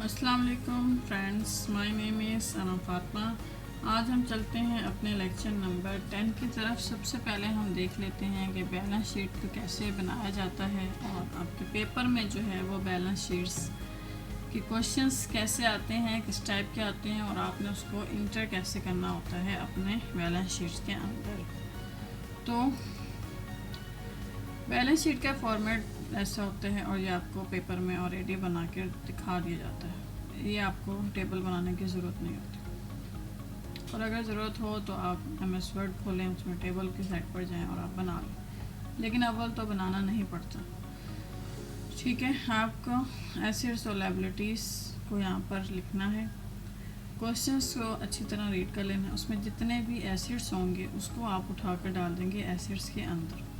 अस्सलाम वालेकुम friends, my name is अना फातिमा। आज हम चलते हैं अपने लेक्चर नंबर 10 की तरफ। सबसे पहले हम देख लेते हैं कि बैलेंस शीट को कैसे बनाया जाता है और आपके पेपर में जो है वो बैलेंस शीट्स के क्वेश्चंस कैसे आते हैं, किस टाइप के आते हैं और आपने उसको इंटर कैसे करना होता है अपने बैलेंस शीट्स के अंदर। तो बैलेंस शीट का फॉर्मेट ऐसा होता है और ये आपको पेपर में ऑलरेडी बना के दिखा दिया जाता है। ये आपको टेबल बनाने की ज़रूरत नहीं होती, और अगर ज़रूरत हो तो आप MS वर्ड खोलें, उसमें टेबल की साइड पर जाएं और आप बना लें, लेकिन अव्वल तो बनाना नहीं पड़ता। ठीक है, आपको एसेट्स और लायबिलिटीज़ को यहाँ पर लिखना है। क्वेश्चंस को अच्छी तरह रीड कर लेना, उसमें जितने भी एसेट्स होंगे उसको आप उठा कर डाल देंगे एसेट्स के अंदर।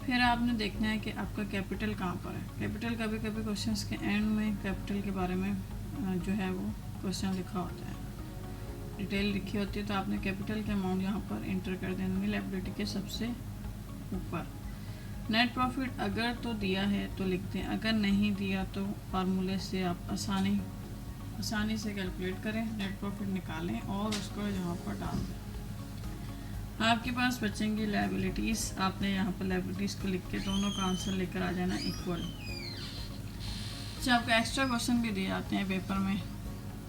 फिर आपने देखना है कि आपका कैपिटल कहाँ पर है। कैपिटल कभी कभी क्वेश्चंस के एंड में कैपिटल के बारे में जो है वो क्वेश्चन लिखा होता है, डिटेल लिखी होती है, तो आपने कैपिटल के अमाउंट यहाँ पर इंटर कर देंगे लायबिलिटी के सबसे ऊपर। नेट प्रॉफिट अगर तो दिया है तो लिख दें, अगर नहीं दिया तो फार्मूले से आप आसानी से कैलकुलेट करें, नेट प्रॉफिट निकालें और उसको यहाँ पर डाल दें। आपके पास बचेंगी लायबिलिटीज़। आपने यहाँ पर लायबिलिटीज़ को लिख के दोनों का आंसर लेकर आ जाना इक्वल। अच्छा, आपको एक्स्ट्रा क्वेश्चन भी दिए जाते हैं पेपर में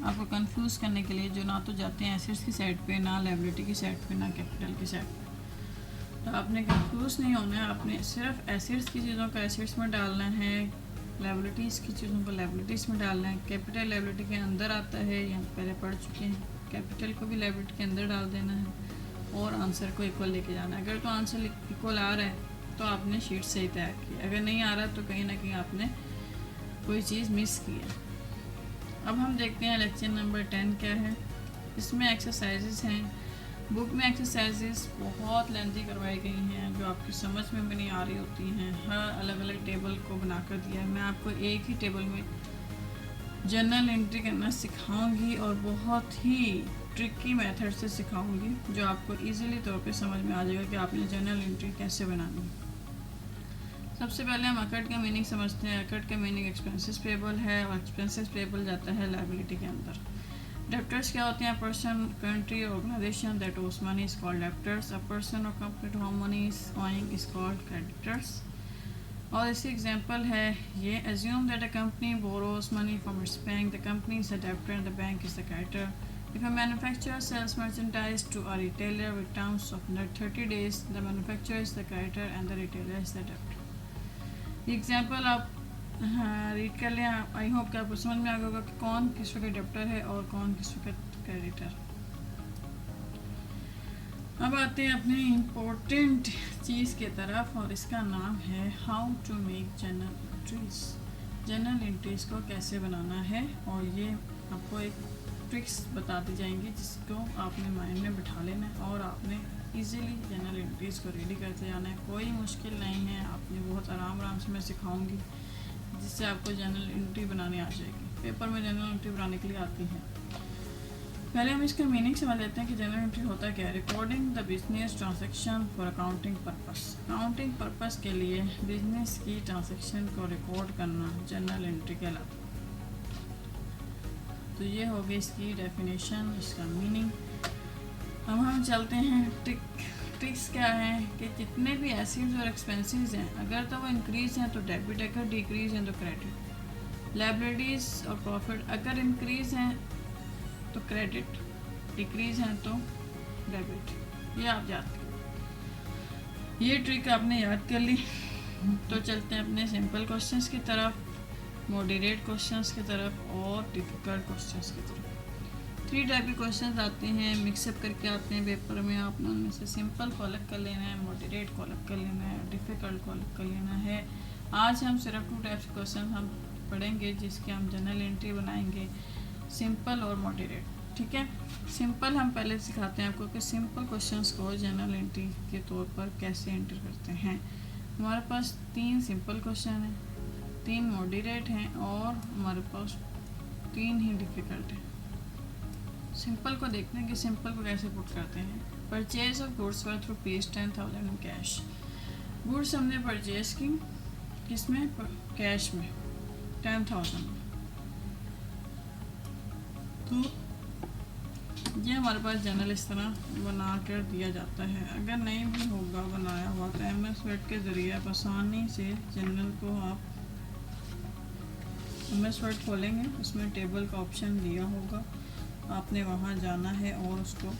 आपको कंफ्यूज करने के लिए, जो ना तो जाते हैं एसेट्स की साइड पे, ना लायबिलिटी की साइड पे, ना कैपिटल की साइड पे। तो आपने कंफ्यूज नहीं होना है, आपने सिर्फ एसेट्स की चीज़ों को एसेट्स में डालना है, लायबिलिटीज़ की चीज़ों को लायबिलिटीज़ में डालना है। कैपिटल लायबिलिटी के अंदर आता है, यहाँ पहले पढ़ चुके हैं। कैपिटल को भी लायबिलिटी के अंदर डाल देना है और आंसर को इक्वल लेके जाना है। अगर तो आंसर इक्वल आ रहा है तो आपने शीट सही तैयार की, अगर नहीं आ रहा तो कहीं ना कहीं आपने कोई चीज़ मिस की है। अब हम देखते हैं लेक्चर नंबर 10 क्या है। इसमें एक्सरसाइजेस हैं। बुक में एक्सरसाइजेस बहुत लेंथी करवाई गई हैं जो आपकी समझ में भी नहीं आ रही होती हैं। हर अलग अलग टेबल को बनाकर दिया है। मैं आपको एक ही टेबल में जर्नल एंट्री करना सिखाऊंगी और बहुत ही ट्रिकी मेथड से सिखाऊंगी जो आपको इजीली तौर पे समझ में आ जाएगा कि आपने जर्नल एंट्री कैसे बनानी है। सबसे पहले हम अकर्ड का मीनिंग समझते हैं। अकर्ड का मीनिंग एक्सपेंसेस पेबल है और एक्सपेंसेस पेबल जाता है लायबिलिटी के अंदर। डेप्टर्स क्या होते हैं? Person, country, organisation that owes money is called debtors. A person और company to whom money is owing is called creditors. और इसी एग्जांपल है ये, assume that a company borrows money from its bank, the company is a debtor and the bank is the creditor. If a manufacturer sells merchandise to a retailer with terms of 30 days, the manufacturer is the creditor and the retailer is the debtor. ये example आप read कर लें। I hope कि आपको समझ में आ गया होगा कि कौन किस वक्त डेप्टर है और कौन किस वक्त क्रेडिटर। अब आते हैं अपनी इम्पोर्टेंट चीज़ की तरफ और इसका नाम है how to make journal entries. Journal entries को कैसे बनाना है और ये आपको एक ट्रिक्स बता दी जाएंगी जिसको आपने माइंड में बिठा लेना है और आपने इजीली जर्नल एंट्रीज को रेडी करते जाना है। कोई मुश्किल नहीं है, आपने बहुत आराम से मैं सिखाऊंगी जिससे आपको जर्नल एंट्री बनानी आ जाएगी। पेपर में जर्नल एंट्री बनाने के लिए आती है। पहले हम इसका मीनिंग समझ लेते हैं कि जर्नल एंट्री होता क्या है। Recording the business transaction for accounting purpose. Accounting purpose के लिए बिजनेस की ट्रांजैक्शन को रिकॉर्ड करना जर्नल एंट्री कहलाता है। तो ये हो गई इसकी डेफिनेशन, इसका मीनिंग। अब हम चलते हैं ट्रिक्स क्या है कि जितने भी एसेट्स और एक्सपेंसेस हैं अगर तो वो इंक्रीज हैं तो डेबिट, अगर डिक्रीज हैं तो क्रेडिट। लायबिलिटीज़ और प्रॉफिट अगर इंक्रीज हैं तो क्रेडिट, डिक्रीज हैं तो डेबिट। ये आप याद करें, ये ट्रिक आपने याद कर ली। तो चलते हैं अपने सिंपल क्वेश्चंस की तरफ, मॉडरेट क्वेश्चंस की तरफ और डिफ़िकल्ट क्वेश्चंस की तरफ। 3 टाइप के क्वेश्चंस आते हैं, मिक्सअप करके आते हैं पेपर में। आपने उनमें से सिंपल को अलग कर लेना है, मॉडरेट को अलग कर लेना है, डिफ़िकल्ट को अलग कर लेना है। आज हम सिर्फ 2 टाइप्स के क्वेश्चन हम पढ़ेंगे जिसके हम जर्नल एंट्री बनाएंगे, सिंपल और मॉडरेट। ठीक है, सिंपल हम पहले सिखाते हैं आपको कि सिंपल क्वेश्चंस को जर्नल एंट्री के तौर पर कैसे एंटर करते हैं। हमारे पास 3 सिंपल क्वेश्चन हैं, 3 मॉडरेट हैं और हमारे पास 3 ही डिफ़िकल्ट हैं। सिंपल को देखते हैं कि सिंपल को कैसे पुट करते हैं। Purchase of goods worth ₹10,000 in cash. Goods हमने परचेज की किस में? कैश में, 10,000 में। तो ये हमारे पास जनरल इस तरह बना कर दिया जाता है। अगर नहीं भी होगा बनाया हुआ तो MS वर्ड के ज़रिए आप आसानी से जनरल को आप MS वर्ड खोलेंगे, उसमें टेबल का ऑप्शन दिया होगा, आपने वहाँ जाना है और उसको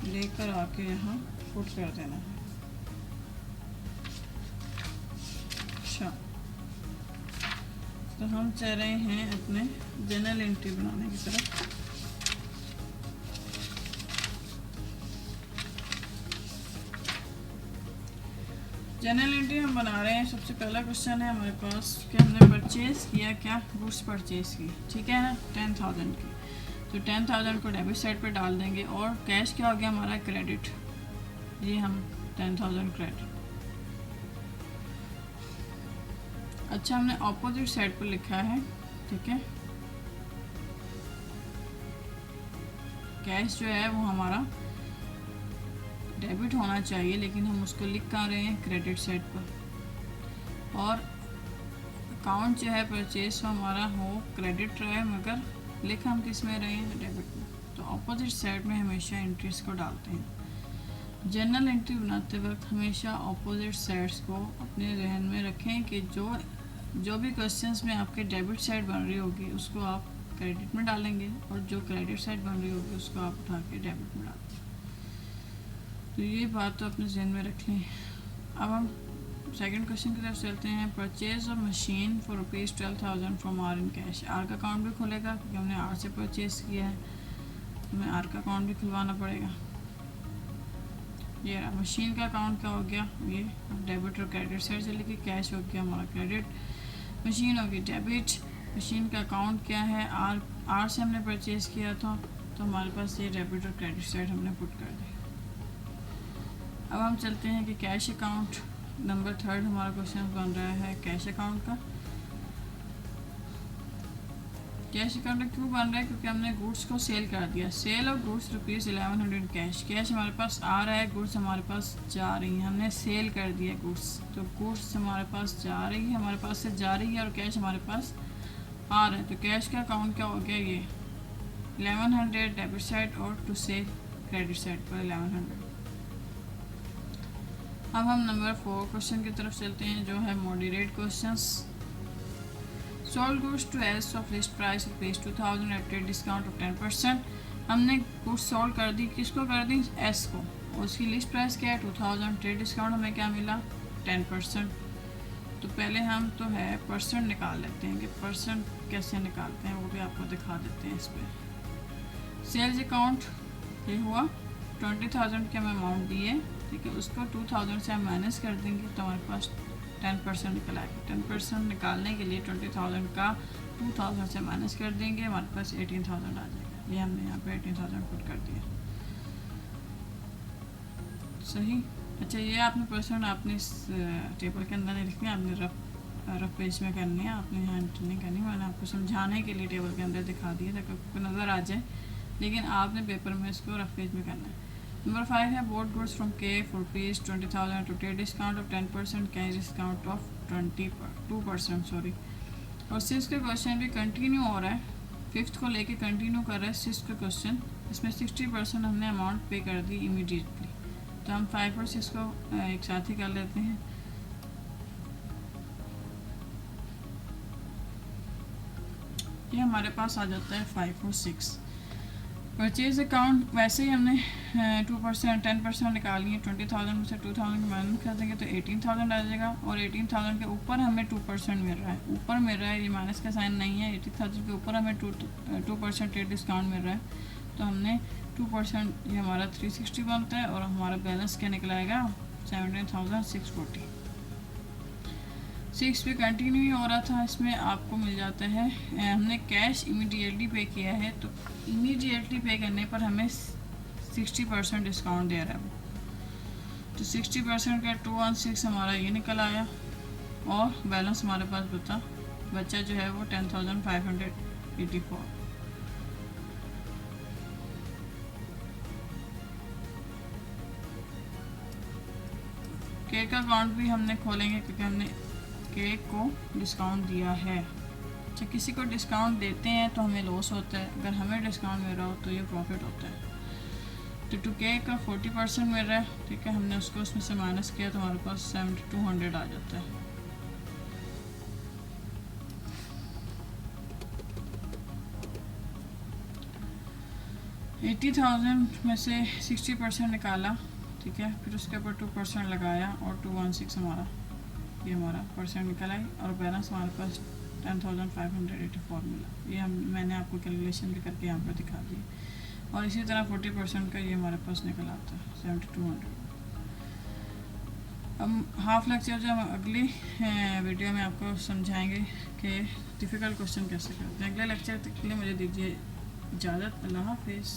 लेकर आके यहाँ पुट कर देना है। अच्छा, तो हम चल रहे हैं अपने जनरल एंट्री बनाने की तरफ। जनरल एंट्री हम बना रहे हैं। सबसे पहला क्वेश्चन है हमारे पास कि हमने परचेज किया, क्या गुड्स परचेज की, ठीक है ना, 10,000 की। तो 10,000 को डेबिट साइड पे डाल देंगे और कैश क्या हो गया हमारा, क्रेडिट। ये हम 10,000 क्रेडिट। अच्छा, हमने ऑपोजिट साइड पर लिखा है, ठीक है, कैश जो है वो हमारा डेबिट होना चाहिए, लेकिन हम उसको लिख कर रहे हैं क्रेडिट साइड पर। और अकाउंट जो है परचेज हमारा हो क्रेडिट रहे, मगर लिख हम किस में रहे हैं, डेबिट में। तो ऑपोजिट साइड में हमेशा एंट्रीज को डालते हैं। जनरल एंट्री बनाते वक्त हमेशा ऑपोजिट साइड्स को अपने जहन में रखें कि जो भी क्वेश्चंस में आपके डेबिट साइड बन रही होगी उसको आप क्रेडिट में डालेंगे, और जो क्रेडिट साइड बन रही होगी उसको आप उठा के डेबिट में डालेंगे। तो ये बात तो अपने जहन में रख लें। अब हम सेकंड क्वेश्चन की तरफ चलते हैं। Purchase of machine for ₹12,000 from R in cash. R का अकाउंट भी खुलेगा क्योंकि हमने आर से परचेज किया है, हमें आर का अकाउंट भी खुलवाना पड़ेगा। ये मशीन का अकाउंट क्या हो गया, ये डेबिट और क्रेडिट साइड से लेके कैश हो गया हमारा क्रेडिट, मशीन होगी डेबिट। मशीन का अकाउंट क्या है, आर से हमने परचेज किया था, तो हमारे पास ये डेबिट और क्रेडिट साइड हमने पुट कर दी। अब हम चलते हैं कि कैश अकाउंट नंबर 3 हमारा क्वेश्चन बन रहा है कैश अकाउंट का। कैश अकाउंट क्यों बन रहा है, क्योंकि हमने गुड्स को सेल कर दिया। Sale of goods ₹1100 cash. Cash हमारे पास आ रहा है, गुड्स हमारे पास जा रही हैं, हमने सेल कर दिया गुड्स, तो गुड्स हमारे पास जा रही है, हमारे पास से जा रही है, और कैश हमारे पास आ रहा है। तो कैश का अकाउंट क्या हो गया, ये 1100 डेबिट साइड और टू सेल क्रेडिट साइड पर 1100। अब हम नंबर 4 क्वेश्चन की तरफ चलते हैं, जो है moderate questions. Sold goods to S of list price ₹2,000 at trade discount of 10%। हमने गुड्स सोल्ड कर दी, किसको कर दी, एस को, और उसकी लिस्ट प्राइस क्या है 2,000, ट्रेड डिस्काउंट हमें क्या मिला 10%। तो पहले हम तो है परसेंट निकाल लेते हैं कि परसेंट कैसे निकालते हैं, वो भी आपको दिखा देते हैं इस पर। सेल्स अकाउंट ये हुआ 20,000 के हम अमाउंट दिए, ठीक है, उसको 2,000 से हम माइनस कर देंगे तो हमारे पास 10% निकल आएगा। 10% निकालने के लिए 20,000 का 2,000 से माइनस कर देंगे, हमारे पास 18,000 आ जाएगा। ये हमने यहाँ पे 18,000 पुट कर दिया, सही। अच्छा, ये आपने परसेंट आपने इस टेबल के अंदर नहीं लिखनी, आपने रफ पेज में करनी है, आपने यहाँ एंट्री नहीं करनी। मैंने आपको समझाने के लिए टेबल के अंदर दिखा दिया ताकि आपको नज़र आ जाए, लेकिन आपने पेपर में इसको रफ पेज में करना है। नंबर 5 है bought goods from K for ₹20,000 to trade discount of 10%, cash discount of 2%, sorry. और सिक्स का क्वेश्चन भी कंटिन्यू हो रहा है, 5th को लेके कंटिन्यू कर रहा है सिक्स का क्वेश्चन। इसमें 60% हमने अमाउंट पे कर दी इमीडिएटली, तो हम 5 और 6 को एक साथ ही कर लेते हैं। ये हमारे पास आ जाता है 5 और 6। परचेज अकाउंट वैसे ही हमने 2% 10% निकाली है, 20,000 में से 2,000 को माइनस कर देंगे तो 18,000 आ जाएगा, और 18,000 के ऊपर हमें 2% मिल रहा है, ऊपर मिल रहा है, ये माइनस का साइन नहीं है। 18,000 के ऊपर हमें 2% ट्रेड डिस्काउंट मिल रहा है, तो हमने 2%, ये हमारा 360 बनता है, और हमारा बैलेंस क्या निकलाएगा 17,640। 6 पे कंटिन्यू हो रहा था, इसमें आपको मिल जाता है, हमने कैश इमीडिएटली पे किया है, तो इमीडिएटली पे करने पर हमें 60% डिस्काउंट दे रहा है वो, तो 60% का 216 हमारा ये निकल आया, और बैलेंस हमारे पास बचा जो है वो 10,584। केक का अकाउंट भी हमने खोलेंगे क्योंकि हमने केक को डिस्काउंट दिया है, अच्छा, किसी को डिस्काउंट देते हैं तो हमें लॉस होता है, अगर हमें डिस्काउंट मिल रहा हो तो ये प्रॉफिट होता है। तो 2K का 40% मिल रहा है, ठीक है, हमने उसको उसमें से माइनस किया तो हमारे पास 7200 आ जाता है। $80,000 में से 60% निकाला, ठीक है, फिर उसके ऊपर 2% लगाया और 216 हमारा ये हमारा परसेंट निकल आई और बैलेंस हमारे पास 10,584 मिला। ये हम मैंने आपको कैलकुलेशन भी करके यहाँ पर दिखा दी। और इसी तरह 40% का ये हमारे पास निकल आता है 7200। अब हाफ लेक्चर जो हम अगली वीडियो में आपको समझाएंगे कि डिफ़िकल्ट क्वेश्चन कैसे करते हैं। अगले लेक्चर तक के लिए मुझे दीजिए इजाज़त। अल्लाह हाफिज़।